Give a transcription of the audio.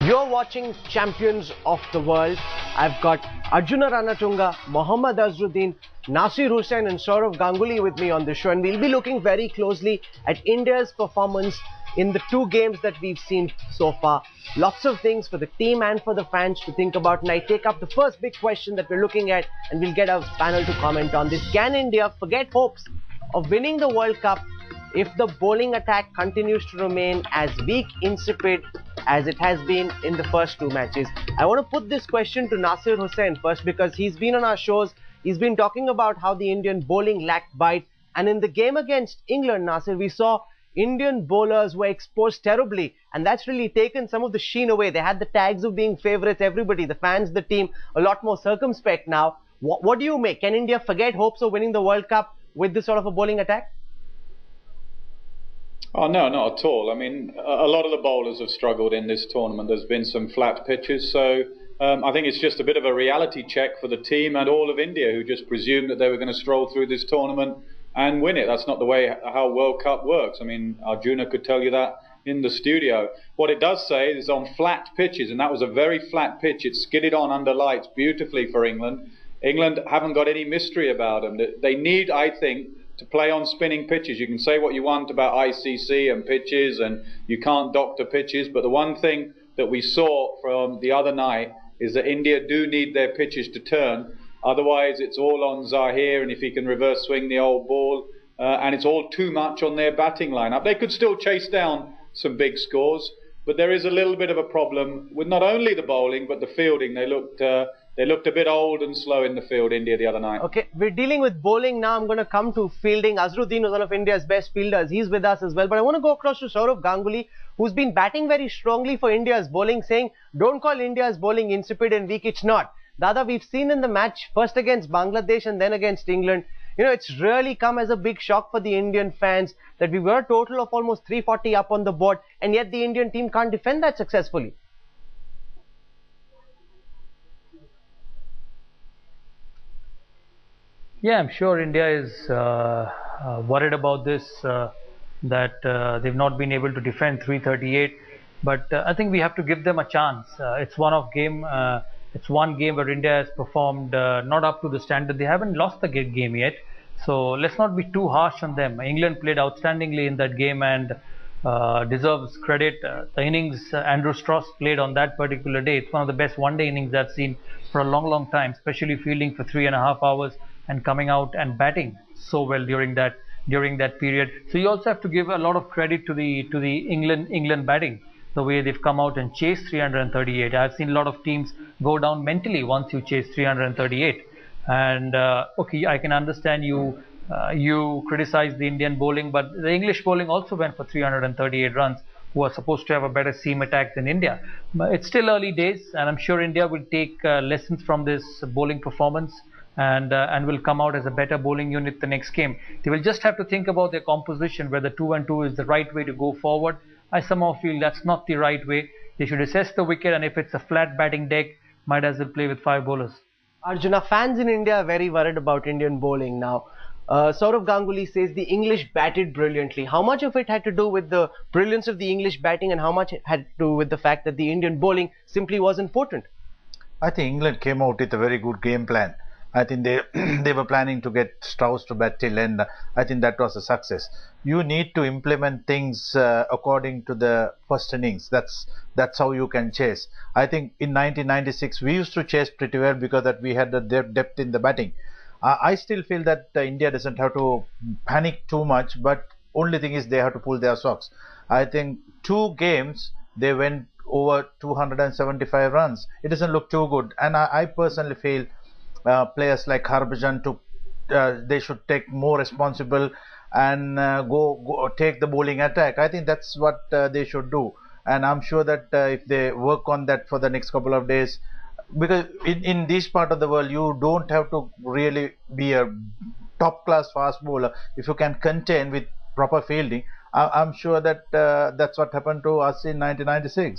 You're watching Champions of the World. I've got Arjuna Ranatunga, Mohammad Azharuddin, Nasir Hussain and Sourav Ganguly with me on the show, and we'll be looking very closely at India's performance in the two games that we've seen so far. Lots of things for the team and for the fans to think about, and I take up the first big question that we're looking at, and we'll get our panel to comment on this. Can India forget hopes of winning the World Cup if the bowling attack continues to remain as weak, insipid as it has been in the first two matches? I want to put this question to Nasir Hussain first, because he's been on our shows, he's been talking about how the Indian bowling lacked bite, and in the game against England, Nasir, we saw Indian bowlers were exposed terribly, and that's really taken some of the sheen away. They had the tags of being favourites, everybody, the fans, the team, a lot more circumspect now. What do you make? Can India forget hopes of winning the World Cup with this sort of a bowling attack? Oh, no, not at all. I mean, a lot of the bowlers have struggled in this tournament. There's been some flat pitches, so I think it's just a bit of a reality check for the team and all of India, who just presumed that they were going to stroll through this tournament and win it. That's not the way how World Cup works. I mean, Arjuna could tell you that in the studio. What it does say is on flat pitches, and that was a very flat pitch. It skidded on under lights beautifully for England. England haven't got any mystery about them. They need, I think, to play on spinning pitches. You can say what you want about ICC and pitches, and you can't doctor pitches, but the one thing that we saw from the other night is that India do need their pitches to turn. Otherwise, it's all on Zahir, and if he can reverse swing the old ball, and it's all too much on their batting lineup. They could still chase down some big scores, but there is a little bit of a problem with not only the bowling, but the fielding. They looked a bit old and slow in the field, India, the other night. Okay, we're dealing with bowling now. I'm going to come to fielding. Azharuddin was one of India's best fielders. He's with us as well. But I want to go across to Sourav Ganguly, who's been batting very strongly for India's bowling, saying, don't call India's bowling insipid and weak. It's not. Dada, we've seen in the match, first against Bangladesh and then against England, it's really come as a big shock for the Indian fans that we were a total of almost 340 up on the board, and yet the Indian team can't defend that successfully. Yeah, I'm sure India is worried about this, that they've not been able to defend 338. But I think we have to give them a chance. It's one game where India has performed not up to the standard. They haven't lost the game yet. So let's not be too harsh on them. England played outstandingly in that game and deserves credit. The innings Andrew Strauss played on that particular day, it's one of the best one-day innings I've seen for a long time, especially fielding for 3.5 hours and coming out and batting so well during that period. So you also have to give a lot of credit to the England batting, the way they've come out and chased 338. I've seen a lot of teams go down mentally once you chase 338. And okay, I can understand you criticize the Indian bowling, but the English bowling also went for 338 runs, who are supposed to have a better seam attack than India. But it's still early days, and I'm sure India will take lessons from this bowling performance and will come out as a better bowling unit the next game. They will just have to think about their composition, whether 2 and 2 is the right way to go forward. I somehow feel that's not the right way. They should assess the wicket, and if it's a flat batting deck, might as well play with 5 bowlers. Arjuna, fans in India are very worried about Indian bowling now. Sourav Ganguly says the English batted brilliantly. How much of it had to do with the brilliance of the English batting, and how much it had to do with the fact that the Indian bowling simply wasn't potent? I think England came out with a very good game plan. I think they were planning to get Strauss to bat till end. I think that was a success. You need to implement things according to the first innings. That's how you can chase. I think in 1996 we used to chase pretty well because that we had the depth in the batting. I still feel that India doesn't have to panic too much, but only thing is they have to pull their socks. I think 2 games they went over 275 runs. It doesn't look too good, and I personally feel players like Harbhajan they should take more responsible and go take the bowling attack. I think that's what they should do, and I'm sure that if they work on that for the next couple of days, because in this part of the world you don't have to really be a top class fast bowler. If you can contain with proper fielding, I'm sure that that's what happened to us in 1996.